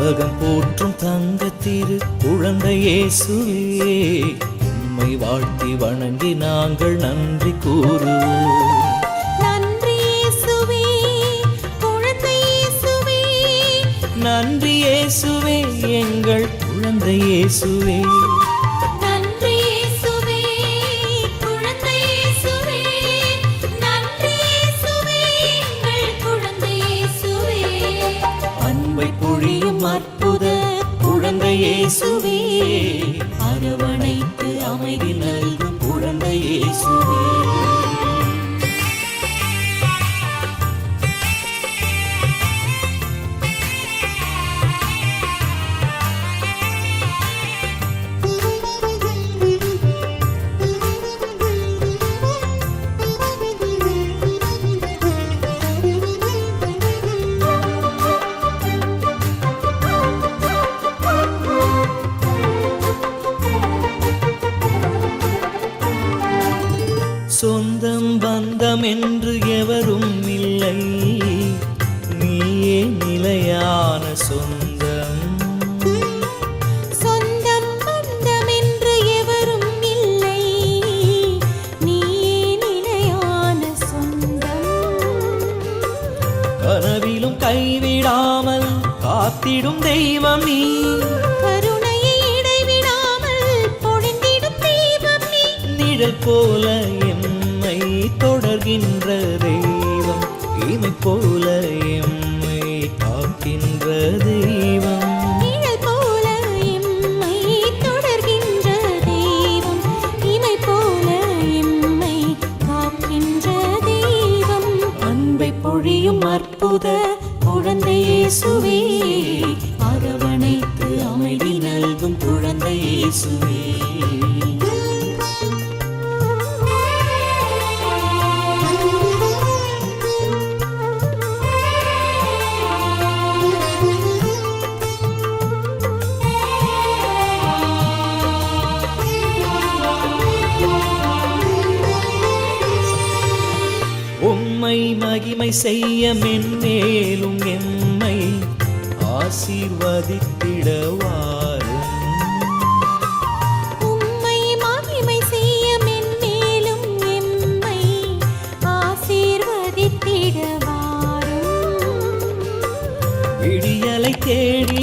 உலகம் போற்றும் தங்க திரு குழந்தை இயேசுவே, உம்மை வாழ்த்தி வணங்கி நாங்கள் நன்றி கூறுவோம். நன்றி இயேசுவே, குழந்தை இயேசுவே. நன்றி இயேசுவே, எங்கள் குழந்தை இயேசுவே. நன்றி இயேசுவே, குழந்தை இயேசுவே. நன்றி இயேசுவே, எங்கள் குழந்தை இயேசுவே. அன்பை பொழியும் அற்புத குழந்தை இயேசுவே, அரவணைத்து அமைதி நல்கும் குழந்தை இயேசுவே. சொந்தம் பந்தம் என்று எவரும் இல்லை, நீயே நிலையான சொந்தம். சொந்தம் பந்தம் என்று எவரும் இல்லை, நீயே நிலையான சொந்தம். கனவிலும் கைவிடாமல் காத்திடும் தெய்வம் நீ, கருணையை இடைவிடாமல் பொழிந்திடும் தெய்வம் நீ. நிழல் போல எம்மை தொடர்கின்ற தெய்வம், இமை போல எம்மை காக்கின்ற தெய்வம். நிழல் போல எம்மை தொடர்கின்ற தெய்வம், இமை போல எம்மை காக்கின்ற தெய்வம். அன்பை பொழியும் அற்புத குழந்தை இயேசுவே, அரவணைத்து அமைதி நல்கும் குழந்தை இயேசுவே. உம்மை மகிமை செய்ய மென்மேலும் எம்மை ஆசீர்வதித்திடவாரும். உம்மை மகிமை செய்ய மென்மேலும் எம்மை ஆசீர்வதித்திடவாரும். விடியலை தேடி